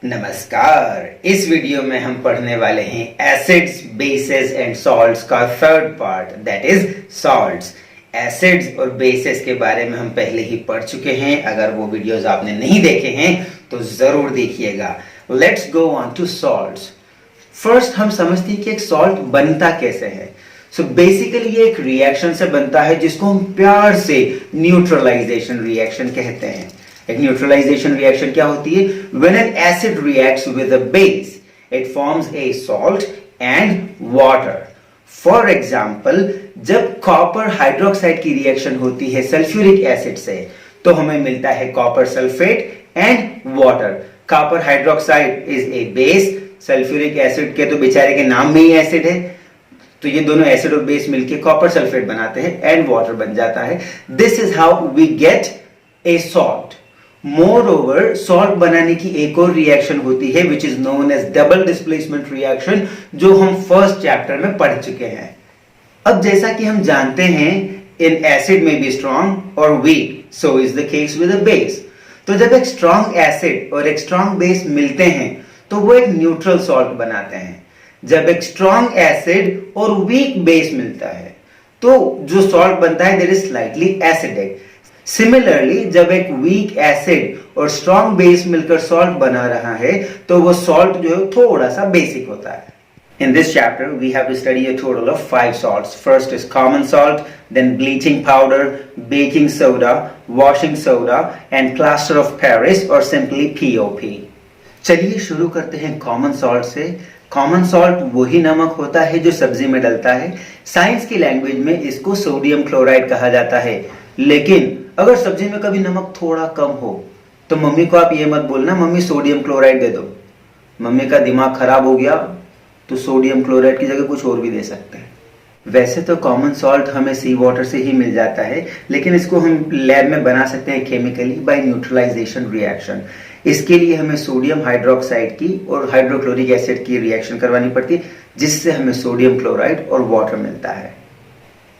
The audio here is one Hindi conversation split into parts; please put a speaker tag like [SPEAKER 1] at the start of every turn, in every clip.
[SPEAKER 1] नमस्कार। इस वीडियो में हम पढ़ने वाले हैं एसिड्स, बेसेस एंड सॉल्ट्स का third part, that is salts. Acids और बेसेस के बारे में हम पहले ही पढ़ चुके हैं। अगर वो वीडियोस आपने नहीं देखे हैं तो जरूर देखिएगा। Let's go on to salts. First हम समझते हैं कि एक सॉल्ट बनता कैसे है। सो बेसिकली ये एक रिएक्शन से बनता है जिसको हम प्यार से न्यूट्रलाइजेशन रिएक्शन कहते हैं। एक न्यूट्रलाइजेशन रिएक्शन क्या होती है? When an acid reacts with a base it forms a salt and water. For example, जब कॉपर हाइड्रोक्साइड की रिएक्शन होती है सल्फ्यूरिक एसिड से तो हमें मिलता है copper sulphate and water. Copper hydroxide is a base, sulphuric acid के तो बेचारे के नाम में ही एसिड है, तो ये दोनों एसिड और बेस मिलके कॉपर सल्फेट बनाते हैं एंड वाटर बन जाता है। This is how we get a salt. Moreover, salt बनाने की एक और रिएक्शन होती है which is known as double displacement reaction, जो हम फर्स्ट चैप्टर में पढ़ चुके हैं। अब जैसा कि हम जानते हैं, इन एसिड में बी स्ट्रॉन्ग और weak, so is the case with a base. तो जब एक स्ट्रॉन्ग एसिड और एक स्ट्रॉन्ग बेस मिलते हैं तो वो एक न्यूट्रल सॉल्ट बनाते हैं। जब एक स्ट्रॉन्ग एसिड और वीक बेस मिलता है तो जो सॉल्ट बनता है that is slightly acidic. Similarly, जब एक वीक एसिड और स्ट्रॉन्ग बेस मिलकर सॉल्ट बना रहा है तो वो सॉल्ट जो है थोड़ा सा बेसिक होता है। In this chapter, we have to study a total of 5 salts. First is common salt, then bleaching powder, baking soda, washing soda, and plaster of Paris or simply POP. चलिए शुरू करते हैं कॉमन सॉल्ट से। कॉमन सॉल्ट वही नमक होता है जो सब्जी में डलता है। साइंस की लैंग्वेज में इसको सोडियम क्लोराइड कहा जाता है। लेकिन अगर सब्जी में कभी नमक थोड़ा कम हो तो मम्मी को आप ये मत बोलना मम्मी सोडियम क्लोराइड दे दो। मम्मी का दिमाग खराब हो गया तो सोडियम क्लोराइड की जगह कुछ और भी दे सकते हैं। वैसे तो कॉमन सॉल्ट हमें सी वाटर से ही मिल जाता है, लेकिन इसको हम लैब में बना सकते हैं केमिकली बाय न्यूट्रलाइजेशन रिएक्शन। इसके लिए हमें सोडियम हाइड्रोक्साइड की और हाइड्रोक्लोरिक एसिड की रिएक्शन करवानी पड़ती है, जिससे हमें सोडियम क्लोराइड और वाटर मिलता है।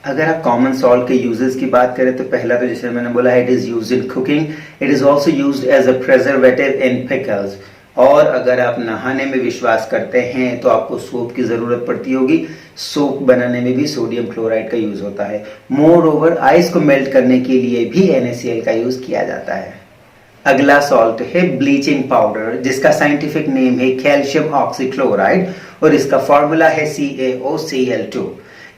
[SPEAKER 1] अगर आप कॉमन सॉल्ट के यूजेस की बात करें तो पहला तो जैसे मैंने बोला है, it is used in cooking, it is also used as a preservative in pickles. और अगर आप नहाने में विश्वास करते हैं तो आपको सोप की जरूरत पड़ती होगी। सोप बनाने में भी सोडियम क्लोराइड का यूज होता है। मोर ओवर, आइस को मेल्ट करने के लिए भी NaCl का यूज किया जाता है। अगला सॉल्ट है ब्लीचिंग पाउडर, जिसका साइंटिफिक नेम है कैल्शियम ऑक्सीक्लोराइड और इसका फॉर्मूला है CaOCl2।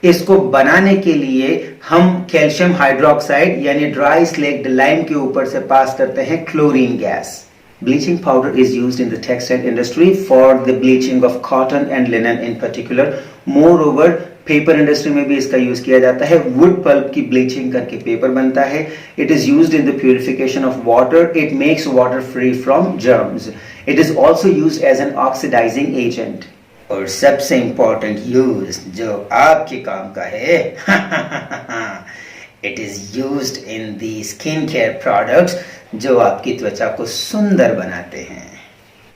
[SPEAKER 1] इसको बनाने के लिए हम कैल्शियम हाइड्रोक्साइड यानी ड्राई स्लेक्ड लाइम के ऊपर से पास करते हैं chlorine gas. Bleaching powder is used in the textile industry for the bleaching of cotton and linen in particular. Moreover, paper industry में भी इसका यूज किया जाता है। वुड पल्प की ब्लीचिंग करके पेपर बनता है। It is used in the purification of water. It makes water free from germs. It is also used as an oxidizing agent. और सबसे इंपॉर्टेंट यूज जो आपके काम का है it is used in the skin care products जो आपकी त्वचा को सुंदर बनाते हैं।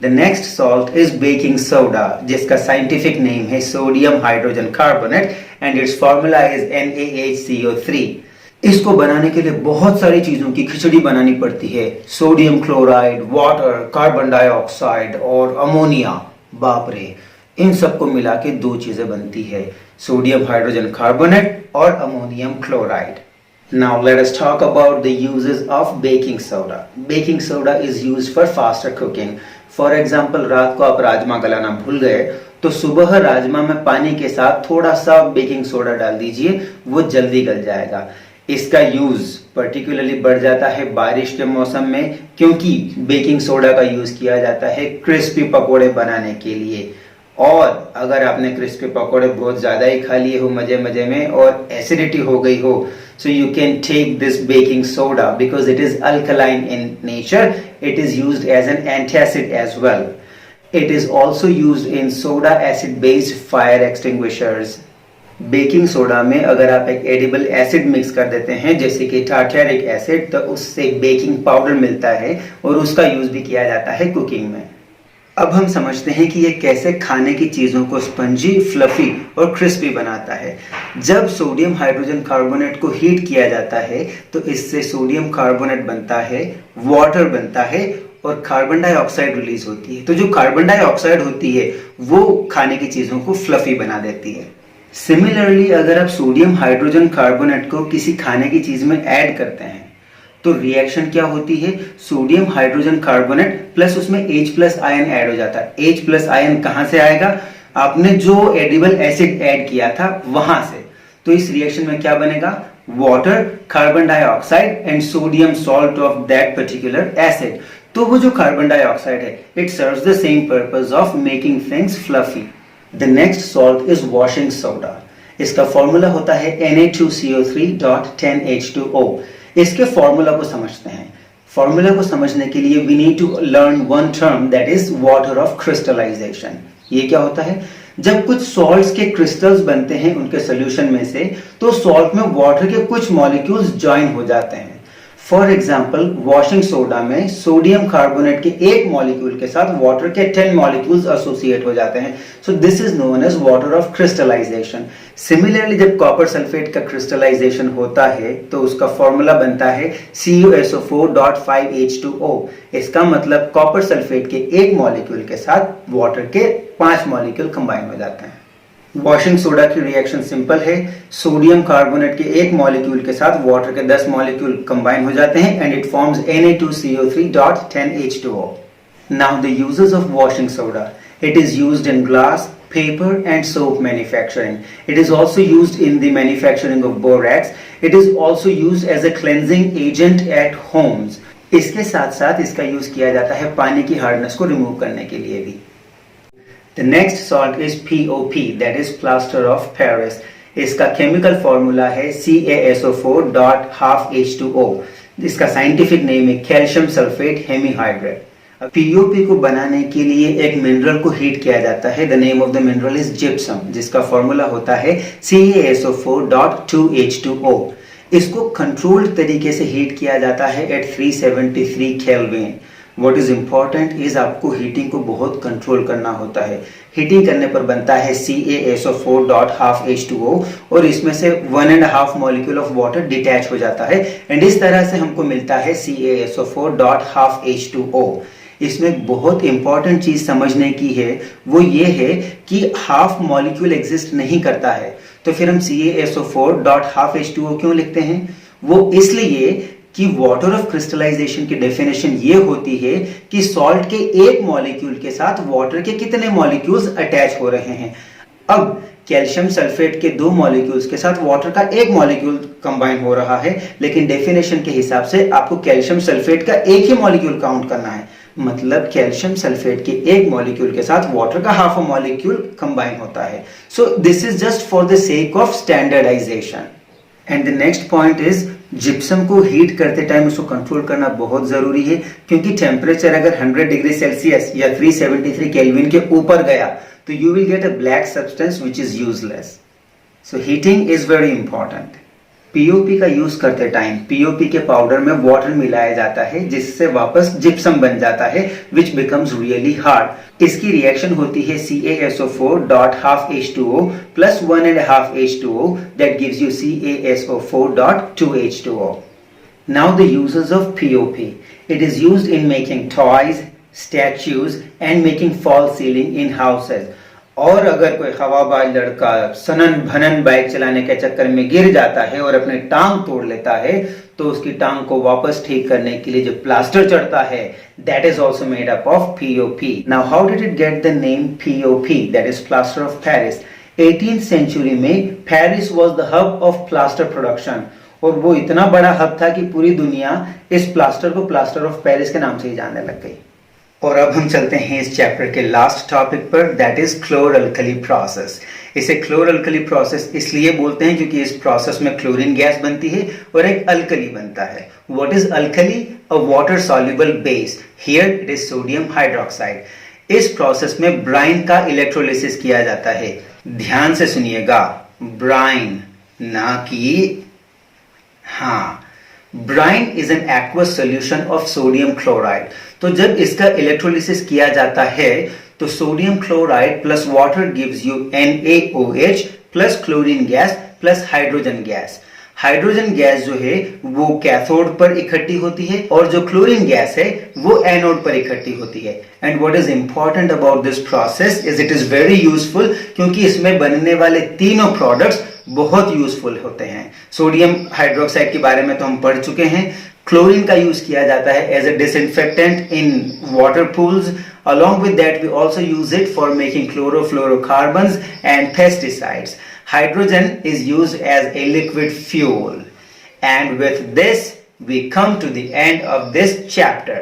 [SPEAKER 1] The next salt is baking soda, जिसका साइंटिफिक नेम है sodium hydrogen carbonate and it's formula is NaHCO3। इसको बनाने के लिए बहुत सारी चीजों की खिचड़ी बनानी पड़ती है। Sodium chloride, water, carbon dioxide और अमोनिया। बाप रे, इन सबको मिला के 2 चीजें बनती है, सोडियम हाइड्रोजन कार्बोनेट और ammonium chloride. Now let us talk about the uses of baking soda. Baking soda is used for faster cooking. For example, रात को आप राजमा गलाना भूल गए तो सुबह राजमा में पानी के साथ थोड़ा सा बेकिंग सोडा डाल दीजिए, वो जल्दी गल जाएगा। इसका यूज पर्टिकुलरली बढ़ जाता है बारिश के मौसम में, क्योंकि बेकिंग सोडा का यूज किया जाता है क्रिस्पी पकोड़े बनाने के लिए। और अगर आपने क्रिस्पी पकोड़े बहुत ज्यादा ही खा लिए हो मजे मजे में और एसिडिटी हो गई हो, so you can take this baking soda because it is alkaline in nature. It is used as an antacid as well. It is also used in soda acid based fire extinguishers. Baking soda में अगर आप एक एडिबल एसिड मिक्स कर देते हैं जैसे कि टार्टारिक एसिड, तो उससे बेकिंग पाउडर मिलता है और उसका यूज भी किया जाता है कुकिंग में। अब हम समझते हैं कि ये कैसे खाने की चीजों को स्पंजी, फ्लफी और क्रिस्पी बनाता है। जब सोडियम हाइड्रोजन कार्बोनेट को हीट किया जाता है तो इससे सोडियम कार्बोनेट बनता है, वाटर बनता है और कार्बन डाइऑक्साइड रिलीज होती है। तो जो कार्बन डाइऑक्साइड होती है वो खाने की चीजों को फ्लफी बना देती है। सिमिलरली अगर आप सोडियम हाइड्रोजन कार्बोनेट को किसी खाने की चीज में ऐड करते हैं तो रिएक्शन क्या होती है, सोडियम हाइड्रोजन कार्बोनेट प्लस उसमें H प्लस आयन ऐड हो जाता है। H प्लस आयन कहां से आएगा, आपने जो एडिबल एसिड ऐड किया था वहां से। तो इस रिएक्शन में क्या बनेगा, water, carbon dioxide and sodium salt of that particular acid. तो वो जो कार्बन डाइऑक्साइड है it serves the same purpose of making things fluffy. The next salt is washing soda. इसका फॉर्मूला होता है Na2CO3.10H2O। इसके फॉर्मूला को समझते हैं। फॉर्मूला को समझने के लिए we need to learn one term that is water of crystallization. ये क्या होता है, जब कुछ सॉल्ट्स के क्रिस्टल्स बनते हैं उनके सॉल्यूशन में से, तो सॉल्ट में वाटर के कुछ मॉलिक्यूल्स ज्वाइन हो जाते हैं। फॉर एग्जाम्पल वॉशिंग सोडा में सोडियम कार्बोनेट के एक मॉलिक्यूल के साथ वाटर के 10 मॉलिक्यूल्स एसोसिएट हो जाते हैं। So this is known as water of crystallization. Similarly जब कॉपर सल्फेट का क्रिस्टलाइजेशन होता है तो उसका फॉर्मूला बनता है CuSO4.5H2O। इसका मतलब कॉपर सल्फेट के एक मॉलिक्यूल के साथ वाटर के 5 मॉलिक्यूल कंबाइन हो जाते हैं। वॉशिंग सोडा की रिएक्शन सिंपल है, सोडियम कार्बोनेट के एक मॉलिक्यूल के साथ वाटर के 10 मॉलिक्यूल कंबाइन हो जाते हैं and it forms Na2CO3.10H2O। Now the uses of washing soda, it is used in glass, paper and soap manufacturing. It is also used in the manufacturing of borax. It is also used as a cleansing agent at homes. इसके साथ साथ इसका यूज किया जाता है पानी की हार्डनेस को रिमूव करने के लिए भी। The next salt is POP, that is plaster of Paris. इसका केमिकल फॉर्मूला है CaSO4.12H2O। इसका साइंटिफिक नेम है कैल्शियम सल्फेट हेमीहाइड्रेट। पीओपी को बनाने के लिए एक मिनरल को हीट किया जाता है। The name of the mineral is gypsum, जिसका फॉर्मूला होता है CaSO4.2H2O। इसको कंट्रोल्ड तरीके से हीट किया जाता है at 373 kelvin. What is important is आपको हीटिंग को बहुत कंट्रोल करना होता है। हीटिंग करने पर बनता है CaSO4.12H2O और इसमें से 1.5 मॉलिक्यूल ऑफ वाटर डिटैच हो जाता है एंड इस तरह से हमको मिलता है CaSO4.12H2O। इसमें एक बहुत इंपॉर्टेंट चीज समझने की है, वो ये है कि हाफ मॉलिक्यूल एग्जिस्ट नहीं करता है। तो फिर हम CaSO4.12H2O क्यों लिखते हैं, वो इसलिए कि वाटर ऑफ क्रिस्टलाइजेशन की डेफिनेशन ये होती है कि सॉल्ट के एक मॉलिक्यूल के साथ वाटर के कितने मॉलिक्यूल्स अटैच हो रहे हैं। अब कैल्शियम सल्फेट के 2 मॉलिक्यूल्स के साथ वाटर का एक मॉलिक्यूल कंबाइन हो रहा है, लेकिन डेफिनेशन के हिसाब से आपको कैल्शियम सल्फेट का एक ही मॉलिक्यूल काउंट करना है। मतलब कैल्शियम सल्फेट के एक मॉलिक्यूल के साथ वाटर का हाफ अ मॉलिक्यूल कंबाइन होता है। So this is just for the sake of standardization. And the next point is gypsum को हीट करते टाइम उसको कंट्रोल करना बहुत जरूरी है, क्योंकि टेम्परेचर अगर 100 डिग्री सेल्सियस या 373 केल्विन के ऊपर गया तो you will get a black substance which is useless. So heating is very important. POP का यूज करते टाइम पीओपी के पाउडर में वाटर मिलाया जाता है, जिससे वापस जिप्सम बन जाता है विच बिकम्स रियली हार्ड। इसकी रिएक्शन होती है CaSO4.12H2O plus 1.5H2O that gives you CaSO4.2H2O. Now the uses of POP. It is used in making toys, statues and making false ceiling in houses. और अगर कोई हवाबाज लड़का सनन भनन बाइक चलाने के चक्कर में गिर जाता है और अपने टांग तोड़ लेता है तो उसकी टांग को वापस ठीक करने के लिए जो प्लास्टर चढ़ता है that is also made up of POP. Now how did it get the name POP, that is plaster of Paris? 18th century में Paris was the hub of plaster production और वो इतना बड़ा हब था कि पूरी दुनिया इस प्लास्टर को प्लास्टर ऑफ पेरिस के नाम से ही जानने लग गई। और अब हम चलते हैं इस चैप्टर के लास्ट टॉपिक पर, दैट इज क्लोर-अल्कली प्रोसेस। इसे क्लोर-अल्कली प्रोसेस इसलिए बोलते हैं क्योंकि इस प्रोसेस में क्लोरीन गैस बनती है और एक अल्कली बनता है। What is alkali? A water soluble base. Here it is sodium hydroxide. इस प्रोसेस में ब्राइन का इलेक्ट्रोलिसिस किया जाता है। ध्यान से सुनिएगा, ब्राइन, ना कि brine is an aqueous solution of sodium chloride. तो जब इसका इलेक्ट्रोलिसिस किया जाता है तो sodium chloride plus water gives you NaOH plus chlorine gas plus hydrogen gas. Hydrogen gas जो है वो कैथोड पर इकट्ठी होती है और जो क्लोरीन गैस है वो एनोड पर इकट्ठी होती है। And what is important about this process is it is very useful, क्योंकि इसमें बनने वाले तीनों प्रोडक्ट्स बहुत यूजफुल होते हैं। सोडियम हाइड्रोक्साइड के बारे में तो हम पढ़ चुके हैं। क्लोरीन का यूज किया जाता है as a disinfectant in water pools. Along with that, we also use it for making chlorofluorocarbons and pesticides. Hydrogen is used as a liquid fuel. And with this, we come to the end of this chapter.